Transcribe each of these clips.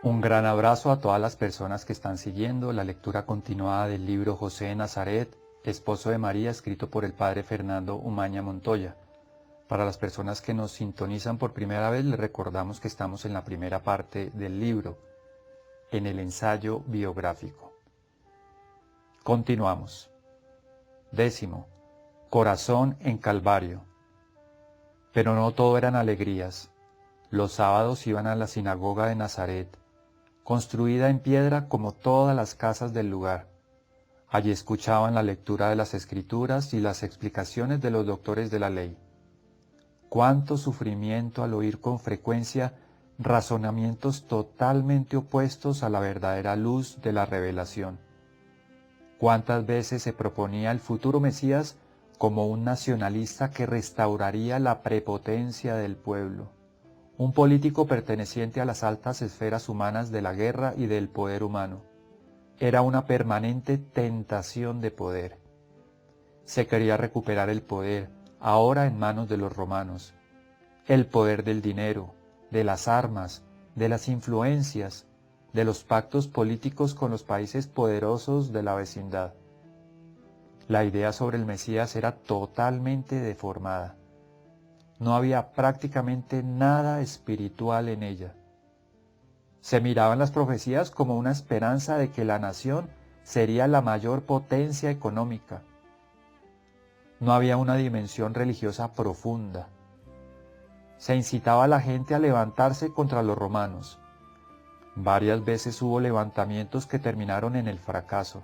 Un gran abrazo a todas las personas que están siguiendo la lectura continuada del libro José de Nazaret, esposo de María, escrito por el padre Fernando Umaña Montoya. Para las personas que nos sintonizan por primera vez, les recordamos que estamos en la primera parte del libro, en el ensayo biográfico. Continuamos. 10. Corazón en Calvario. Pero no todo eran alegrías. Los sábados iban a la sinagoga de Nazaret, construida en piedra como todas las casas del lugar. Allí escuchaban la lectura de las Escrituras y las explicaciones de los doctores de la ley. Cuánto sufrimiento al oír con frecuencia razonamientos totalmente opuestos a la verdadera luz de la revelación. Cuántas veces se proponía el futuro Mesías como un nacionalista que restauraría la prepotencia del pueblo, un político perteneciente a las altas esferas humanas de la guerra y del poder humano. Era una permanente tentación de poder. Se quería recuperar el poder, ahora en manos de los romanos, el poder del dinero, de las armas, de las influencias, de los pactos políticos con los países poderosos de la vecindad. La idea sobre el Mesías era totalmente deformada. No había prácticamente nada espiritual en ella. Se miraban las profecías como una esperanza de que la nación sería la mayor potencia económica. No había una dimensión religiosa profunda. Se incitaba a la gente a levantarse contra los romanos. Varias veces hubo levantamientos que terminaron en el fracaso.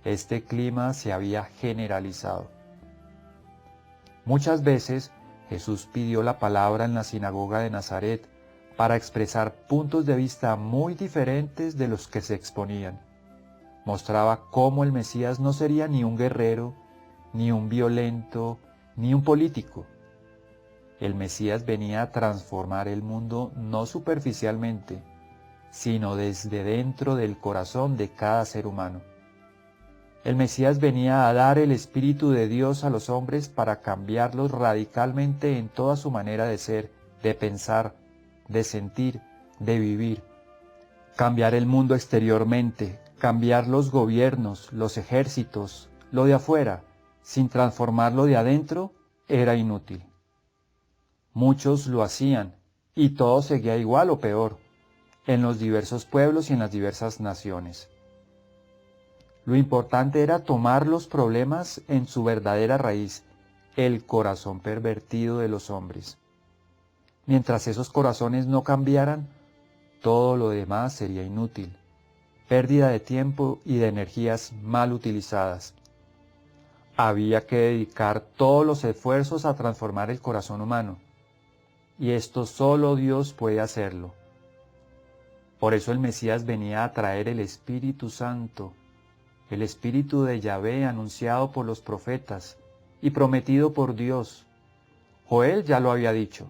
Este clima se había generalizado. Muchas veces Jesús pidió la palabra en la sinagoga de Nazaret para expresar puntos de vista muy diferentes de los que se exponían. Mostraba cómo el Mesías no sería ni un guerrero, ni un violento, ni un político. El Mesías venía a transformar el mundo no superficialmente, sino desde dentro del corazón de cada ser humano. El Mesías venía a dar el Espíritu de Dios a los hombres para cambiarlos radicalmente en toda su manera de ser, de pensar, de sentir, de vivir. Cambiar el mundo exteriormente, cambiar los gobiernos, los ejércitos, lo de afuera, sin transformarlo de adentro, era inútil. Muchos lo hacían, y todo seguía igual o peor, en los diversos pueblos y en las diversas naciones. Lo importante era tomar los problemas en su verdadera raíz, el corazón pervertido de los hombres. Mientras esos corazones no cambiaran, todo lo demás sería inútil, pérdida de tiempo y de energías mal utilizadas. Había que dedicar todos los esfuerzos a transformar el corazón humano, y esto solo Dios puede hacerlo. Por eso el Mesías venía a traer el Espíritu Santo, el Espíritu de Yahvé anunciado por los profetas y prometido por Dios. Joel ya lo había dicho.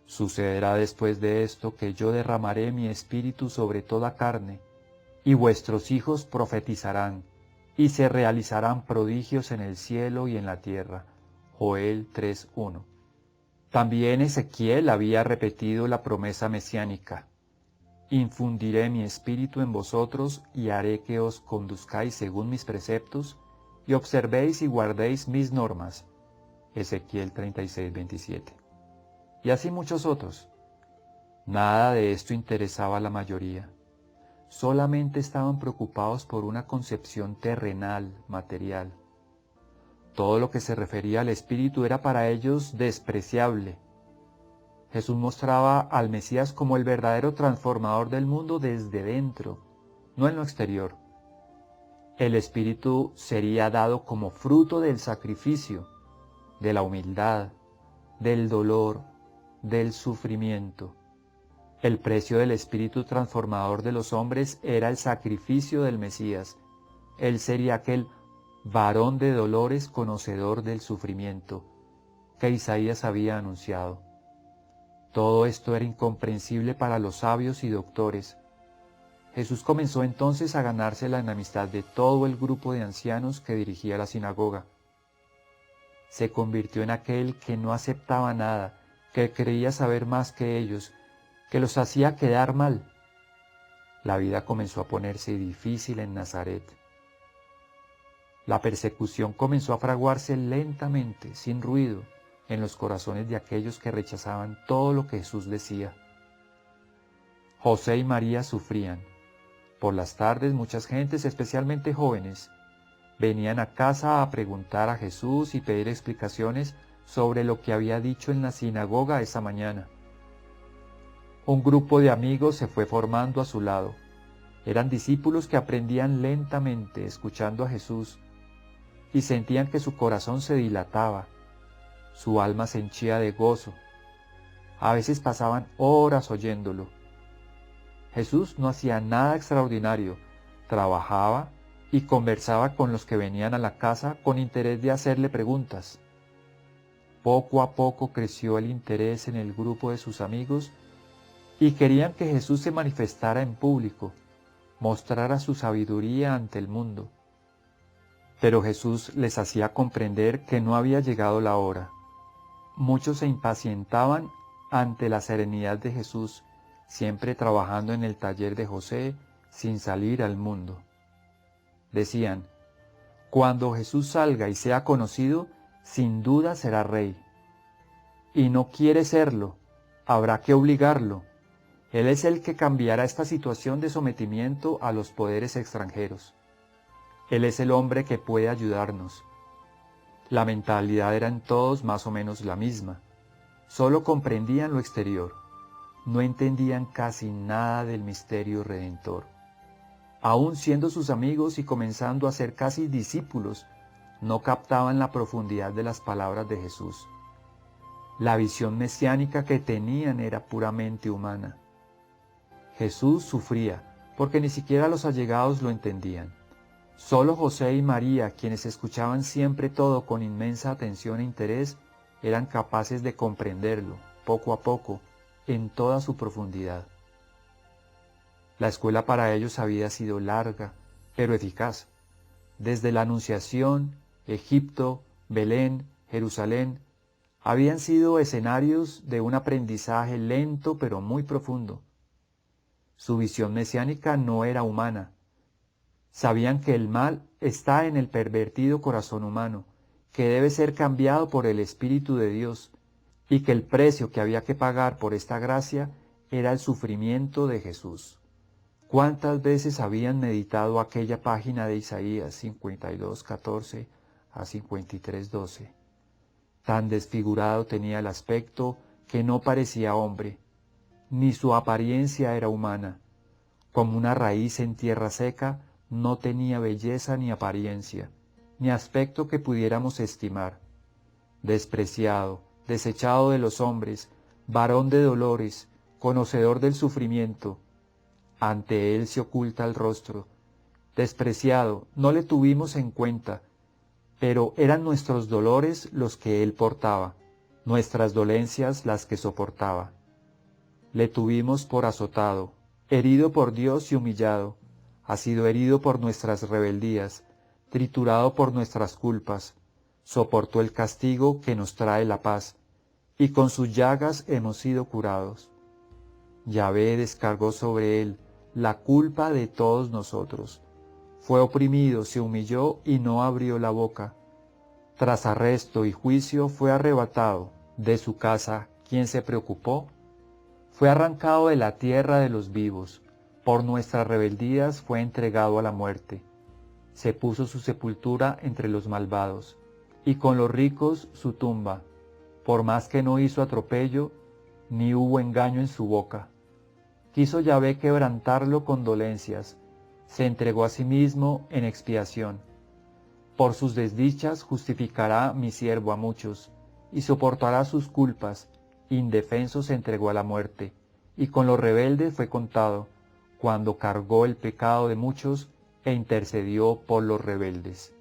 Sucederá después de esto que yo derramaré mi Espíritu sobre toda carne, y vuestros hijos profetizarán, y se realizarán prodigios en el cielo y en la tierra. Joel 3:1. También Ezequiel había repetido la promesa mesiánica. Infundiré mi espíritu en vosotros y haré que os conduzcáis según mis preceptos y observéis y guardéis mis normas. Ezequiel 36:27. Y así muchos otros. Nada de esto interesaba a la mayoría. Solamente estaban preocupados por una concepción terrenal, material. Todo lo que se refería al espíritu era para ellos despreciable. Jesús mostraba al Mesías como el verdadero transformador del mundo desde dentro, no en lo exterior. El Espíritu sería dado como fruto del sacrificio, de la humildad, del dolor, del sufrimiento. El precio del Espíritu transformador de los hombres era el sacrificio del Mesías. Él sería aquel varón de dolores conocedor del sufrimiento que Isaías había anunciado. Todo esto era incomprensible para los sabios y doctores. Jesús comenzó entonces a ganarse la enemistad de todo el grupo de ancianos que dirigía la sinagoga. Se convirtió en aquel que no aceptaba nada, que creía saber más que ellos, que los hacía quedar mal. La vida comenzó a ponerse difícil en Nazaret. La persecución comenzó a fraguarse lentamente, sin ruido, en los corazones de aquellos que rechazaban todo lo que Jesús decía. José y María sufrían. Por las tardes muchas gentes, especialmente jóvenes, venían a casa a preguntar a Jesús y pedir explicaciones sobre lo que había dicho en la sinagoga esa mañana. Un grupo de amigos se fue formando a su lado. Eran discípulos que aprendían lentamente, escuchando a Jesús, y sentían que su corazón se dilataba, su alma se henchía de gozo. A veces pasaban horas oyéndolo. Jesús no hacía nada extraordinario, trabajaba y conversaba con los que venían a la casa con interés de hacerle preguntas. Poco a poco creció el interés en el grupo de sus amigos y querían que Jesús se manifestara en público, mostrara su sabiduría ante el mundo. Pero Jesús les hacía comprender que no había llegado la hora. Muchos se impacientaban ante la serenidad de Jesús, siempre trabajando en el taller de José sin salir al mundo. Decían, cuando Jesús salga y sea conocido, sin duda será rey. Y no quiere serlo, habrá que obligarlo. Él es el que cambiará esta situación de sometimiento a los poderes extranjeros. Él es el hombre que puede ayudarnos. La mentalidad era en todos más o menos la misma. Solo comprendían lo exterior. No entendían casi nada del misterio redentor. Aún siendo sus amigos y comenzando a ser casi discípulos, no captaban la profundidad de las palabras de Jesús. La visión mesiánica que tenían era puramente humana. Jesús sufría, porque ni siquiera los allegados lo entendían. Solo José y María, quienes escuchaban siempre todo con inmensa atención e interés, eran capaces de comprenderlo, poco a poco, en toda su profundidad. La escuela para ellos había sido larga, pero eficaz. Desde la Anunciación, Egipto, Belén, Jerusalén, habían sido escenarios de un aprendizaje lento pero muy profundo. Su visión mesiánica no era humana. Sabían que el mal está en el pervertido corazón humano, que debe ser cambiado por el Espíritu de Dios, y que el precio que había que pagar por esta gracia era el sufrimiento de Jesús. ¿Cuántas veces habían meditado aquella página de Isaías 52:14 a 53:12? Tan desfigurado tenía el aspecto que no parecía hombre, ni su apariencia era humana. Como una raíz en tierra seca, no tenía belleza ni apariencia, ni aspecto que pudiéramos estimar. Despreciado, desechado de los hombres, varón de dolores, conocedor del sufrimiento, ante él se oculta el rostro. Despreciado, no le tuvimos en cuenta, pero eran nuestros dolores los que él portaba, nuestras dolencias las que soportaba. Le tuvimos por azotado, herido por Dios y humillado. Ha sido herido por nuestras rebeldías, triturado por nuestras culpas. Soportó el castigo que nos trae la paz, y con sus llagas hemos sido curados. Yahvé descargó sobre él la culpa de todos nosotros. Fue oprimido, se humilló y no abrió la boca. Tras arresto y juicio fue arrebatado de su casa. ¿Quién se preocupó? Fue arrancado de la tierra de los vivos. Por nuestras rebeldías fue entregado a la muerte. Se puso su sepultura entre los malvados, y con los ricos su tumba, por más que no hizo atropello, ni hubo engaño en su boca. Quiso Yahvé quebrantarlo con dolencias, se entregó a sí mismo en expiación. Por sus desdichas justificará mi siervo a muchos, y soportará sus culpas. Indefenso se entregó a la muerte, y con los rebeldes fue contado, cuando cargó el pecado de muchos e intercedió por los rebeldes.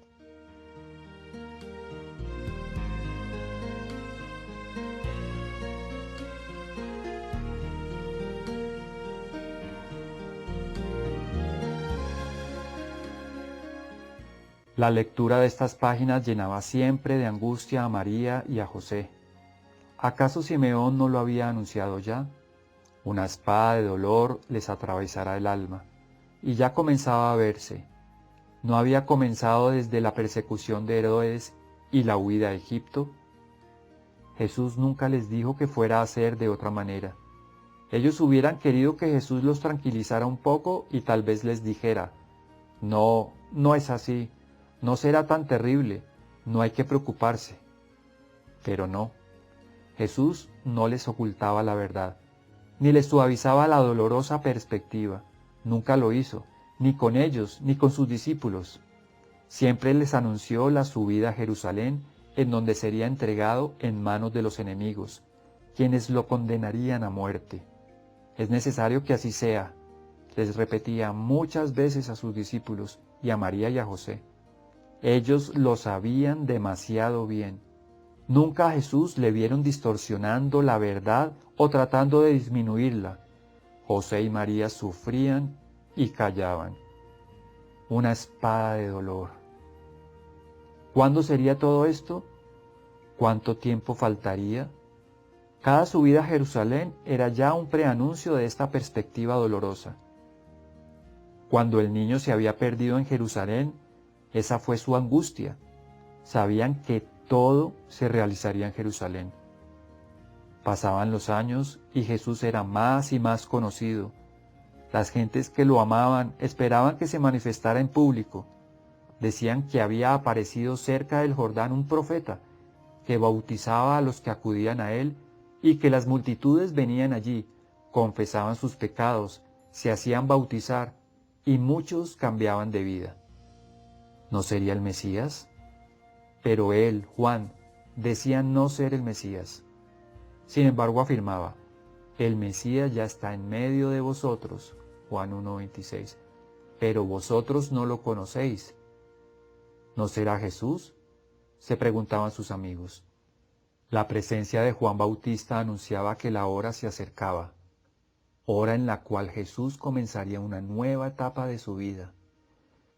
La lectura de estas páginas llenaba siempre de angustia a María y a José. ¿Acaso Simeón no lo había anunciado ya? Una espada de dolor les atravesará el alma. y ya comenzaba a verse. ¿No había comenzado desde la persecución de Herodes y la huida a Egipto? Jesús nunca les dijo que fuera a hacer de otra manera. Ellos hubieran querido que Jesús los tranquilizara un poco y tal vez les dijera: no, no es así, no será tan terrible, no hay que preocuparse. Pero no, Jesús no les ocultaba la verdad, ni les suavizaba la dolorosa perspectiva. Nunca lo hizo, ni con ellos, ni con sus discípulos. Siempre les anunció la subida a Jerusalén, en donde sería entregado en manos de los enemigos, quienes lo condenarían a muerte. Es necesario que así sea, les repetía muchas veces a sus discípulos y a María y a José. Ellos lo sabían demasiado bien. Nunca a Jesús le vieron distorsionando la verdad o tratando de disminuirla. José y María sufrían y callaban. Una espada de dolor. ¿Cuándo sería todo esto? ¿Cuánto tiempo faltaría? Cada subida a Jerusalén era ya un preanuncio de esta perspectiva dolorosa. Cuando el niño se había perdido en Jerusalén, esa fue su angustia. Sabían que todo se realizaría en Jerusalén. Pasaban los años y Jesús era más y más conocido. Las gentes que lo amaban esperaban que se manifestara en público. Decían que había aparecido cerca del Jordán un profeta que bautizaba a los que acudían a él y que las multitudes venían allí, confesaban sus pecados, se hacían bautizar y muchos cambiaban de vida. ¿No sería el Mesías? Pero él, Juan, decía no ser el Mesías. Sin embargo afirmaba: el Mesías ya está en medio de vosotros, Juan 1:26, pero vosotros no lo conocéis. ¿No será Jesús?, se preguntaban sus amigos. La presencia de Juan Bautista anunciaba que la hora se acercaba, hora en la cual Jesús comenzaría una nueva etapa de su vida.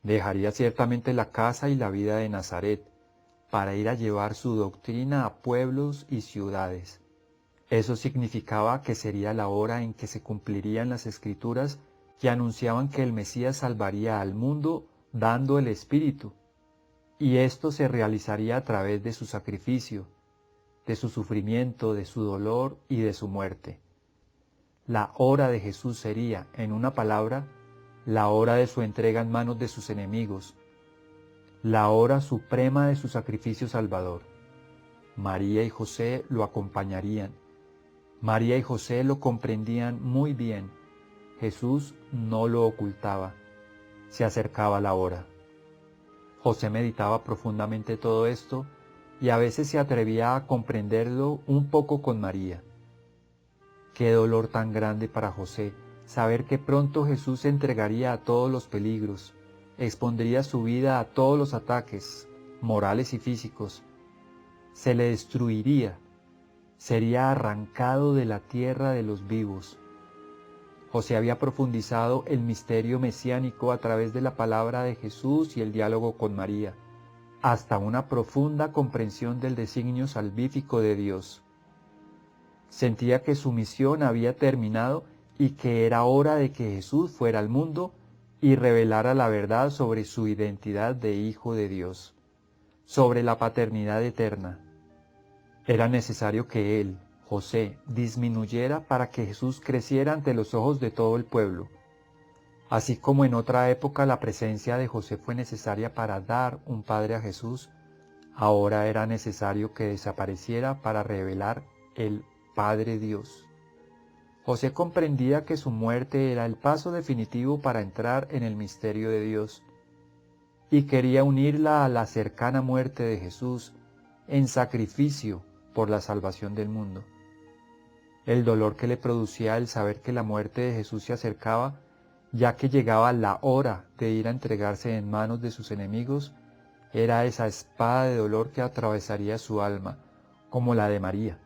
Dejaría ciertamente la casa y la vida de Nazaret para ir a llevar su doctrina a pueblos y ciudades. Eso significaba que sería la hora en que se cumplirían las escrituras que anunciaban que el Mesías salvaría al mundo dando el Espíritu, y esto se realizaría a través de su sacrificio, de su sufrimiento, de su dolor y de su muerte. La hora de Jesús sería, en una palabra, la hora de su entrega en manos de sus enemigos, la hora suprema de su sacrificio salvador. María y José lo acompañarían. María y José lo comprendían muy bien. Jesús no lo ocultaba. Se acercaba la hora. José meditaba profundamente todo esto y a veces se atrevía a comprenderlo un poco con María. Qué dolor tan grande para José saber que pronto Jesús se entregaría a todos los peligros, expondría su vida a todos los ataques, morales y físicos. Se le destruiría, sería arrancado de la tierra de los vivos. José había profundizado el misterio mesiánico a través de la palabra de Jesús y el diálogo con María, hasta una profunda comprensión del designio salvífico de Dios. Sentía que su misión había terminado y que era hora de que Jesús fuera al mundo y revelara la verdad sobre su identidad de Hijo de Dios, sobre la paternidad eterna. Era necesario que él, José, disminuyera para que Jesús creciera ante los ojos de todo el pueblo. Así como en otra época la presencia de José fue necesaria para dar un padre a Jesús, ahora era necesario que desapareciera para revelar el Padre Dios. José comprendía que su muerte era el paso definitivo para entrar en el misterio de Dios, y quería unirla a la cercana muerte de Jesús en sacrificio por la salvación del mundo. El dolor que le producía el saber que la muerte de Jesús se acercaba, ya que llegaba la hora de ir a entregarse en manos de sus enemigos, era esa espada de dolor que atravesaría su alma, como la de María.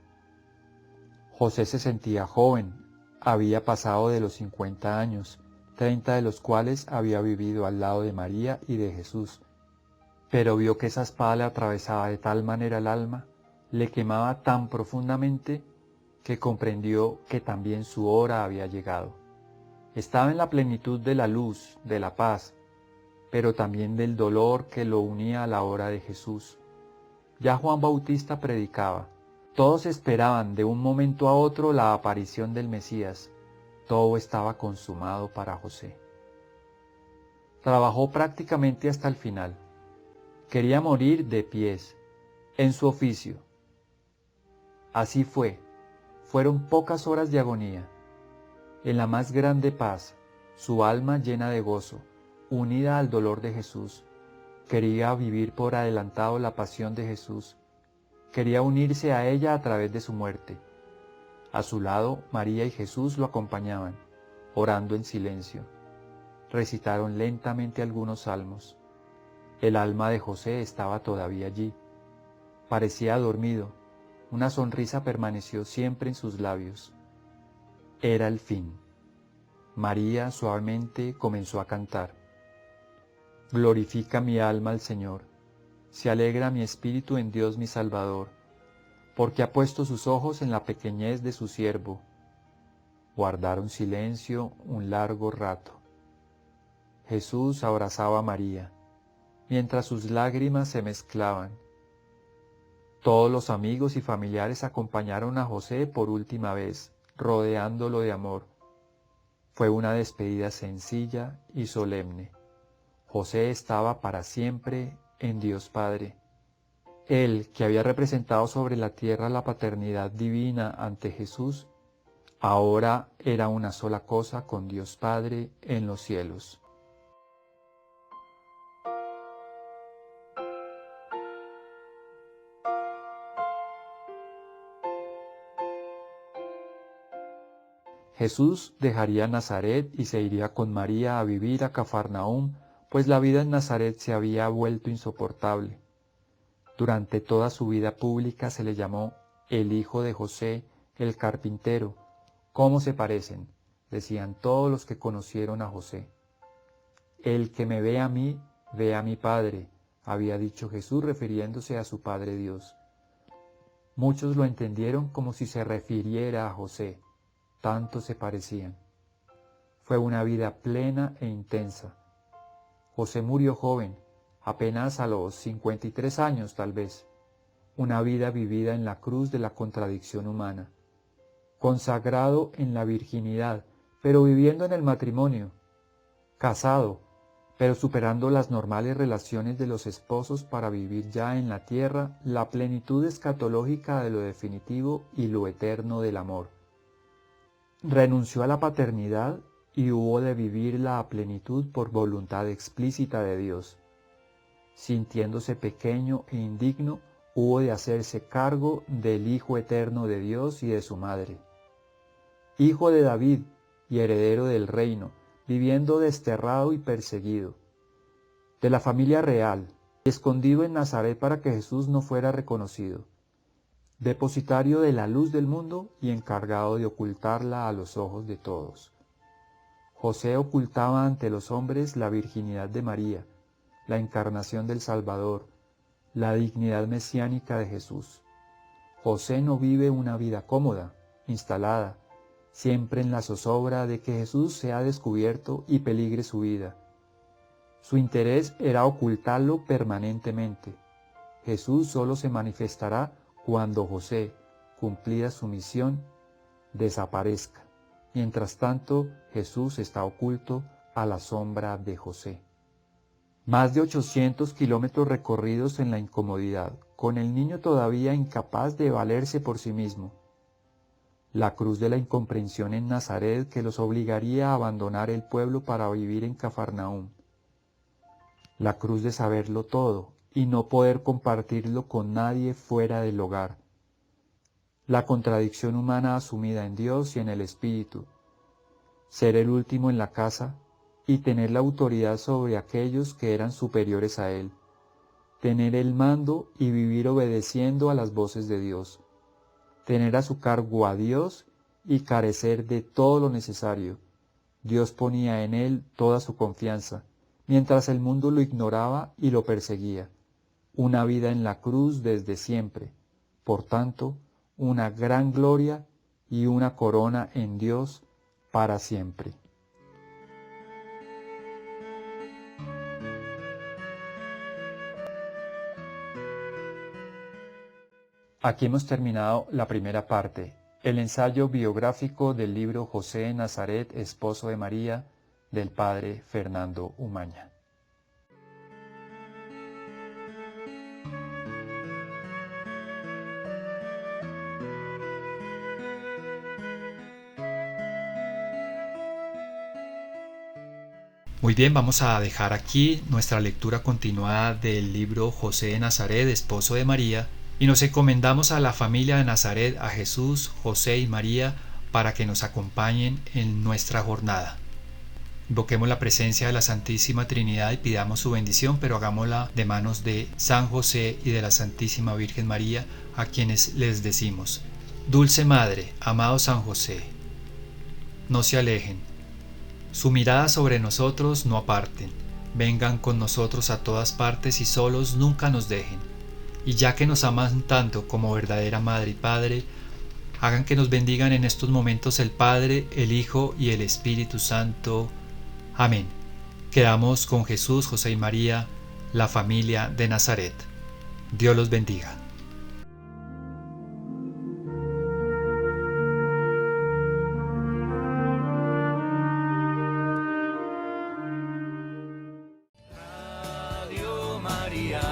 José se sentía joven, había pasado de los 50 años, 30 de los cuales había vivido al lado de María y de Jesús, pero vio que esa espada le atravesaba de tal manera el alma, le quemaba tan profundamente, que comprendió que también su hora había llegado. Estaba en la plenitud de la luz, de la paz, pero también del dolor que lo unía a la hora de Jesús. Ya Juan Bautista predicaba. Todos esperaban de un momento a otro la aparición del Mesías. Todo estaba consumado para José. Trabajó prácticamente hasta el final. Quería morir de pies, en su oficio. Así fue. Fueron pocas horas de agonía. En la más grande paz, su alma llena de gozo, unida al dolor de Jesús, quería vivir por adelantado la pasión de Jesús. Quería unirse a ella a través de su muerte. A su lado, María y Jesús lo acompañaban, orando en silencio. Recitaron lentamente algunos salmos. El alma de José estaba todavía allí. Parecía dormido. Una sonrisa permaneció siempre en sus labios. Era el fin. María suavemente comenzó a cantar. Glorifica mi alma al Señor. Se alegra mi espíritu en Dios mi Salvador, porque ha puesto sus ojos en la pequeñez de su siervo. Guardaron silencio un largo rato. Jesús abrazaba a María, mientras sus lágrimas se mezclaban. Todos los amigos y familiares acompañaron a José por última vez, rodeándolo de amor. Fue una despedida sencilla y solemne. José estaba para siempre en Dios Padre. Él, que había representado sobre la tierra la paternidad divina ante Jesús, ahora era una sola cosa con Dios Padre en los cielos. Jesús dejaría Nazaret y se iría con María a vivir a Cafarnaúm, pues la vida en Nazaret se había vuelto insoportable. Durante toda su vida pública se le llamó el hijo de José, el carpintero. ¿Cómo se parecen?, decían todos los que conocieron a José. El que me ve a mí, ve a mi Padre, había dicho Jesús refiriéndose a su Padre Dios. Muchos lo entendieron como si se refiriera a José, tanto se parecían. Fue una vida plena e intensa. José murió joven, apenas a los 53 años tal vez, una vida vivida en la cruz de la contradicción humana, consagrado en la virginidad, pero viviendo en el matrimonio, casado, pero superando las normales relaciones de los esposos para vivir ya en la tierra la plenitud escatológica de lo definitivo y lo eterno del amor. Renunció a la paternidad y hubo de vivirla a plenitud por voluntad explícita de Dios. Sintiéndose pequeño e indigno, hubo de hacerse cargo del Hijo eterno de Dios y de su madre. Hijo de David y heredero del reino, viviendo desterrado y perseguido. De la familia real, escondido en Nazaret para que Jesús no fuera reconocido. Depositario de la luz del mundo y encargado de ocultarla a los ojos de todos. José ocultaba ante los hombres la virginidad de María, la encarnación del Salvador, la dignidad mesiánica de Jesús. José no vive una vida cómoda, instalada, siempre en la zozobra de que Jesús sea descubierto y peligre su vida. Su interés era ocultarlo permanentemente. Jesús solo se manifestará cuando José, cumplida su misión, desaparezca. Mientras tanto, Jesús está oculto a la sombra de José. Más de 800 kilómetros recorridos en la incomodidad, con el niño todavía incapaz de valerse por sí mismo. La cruz de la incomprensión en Nazaret que los obligaría a abandonar el pueblo para vivir en Cafarnaúm. La cruz de saberlo todo y no poder compartirlo con nadie fuera del hogar. La contradicción humana asumida en Dios y en el Espíritu. Ser el último en la casa y tener la autoridad sobre aquellos que eran superiores a él. Tener el mando y vivir obedeciendo a las voces de Dios. Tener a su cargo a Dios y carecer de todo lo necesario. Dios ponía en él toda su confianza, mientras el mundo lo ignoraba y lo perseguía. Una vida en la cruz desde siempre, por tanto, una gran gloria y una corona en Dios para siempre. Aquí hemos terminado la primera parte, el ensayo biográfico del libro José de Nazaret, esposo de María, del padre Fernando Umaña. Muy bien, vamos a dejar aquí nuestra lectura continuada del libro José de Nazaret, esposo de María, y nos encomendamos a la familia de Nazaret, a Jesús, José y María, para que nos acompañen en nuestra jornada. Invoquemos la presencia de la Santísima Trinidad y pidamos su bendición, pero hagámosla de manos de San José y de la Santísima Virgen María, a quienes les decimos: Dulce Madre, amado San José, no se alejen. Su mirada sobre nosotros no aparten, vengan con nosotros a todas partes y solos nunca nos dejen. Y ya que nos aman tanto como verdadera Madre y Padre, hagan que nos bendigan en estos momentos el Padre, el Hijo y el Espíritu Santo. Amén. Quedamos con Jesús, José y María, la familia de Nazaret. Dios los bendiga. Radio María.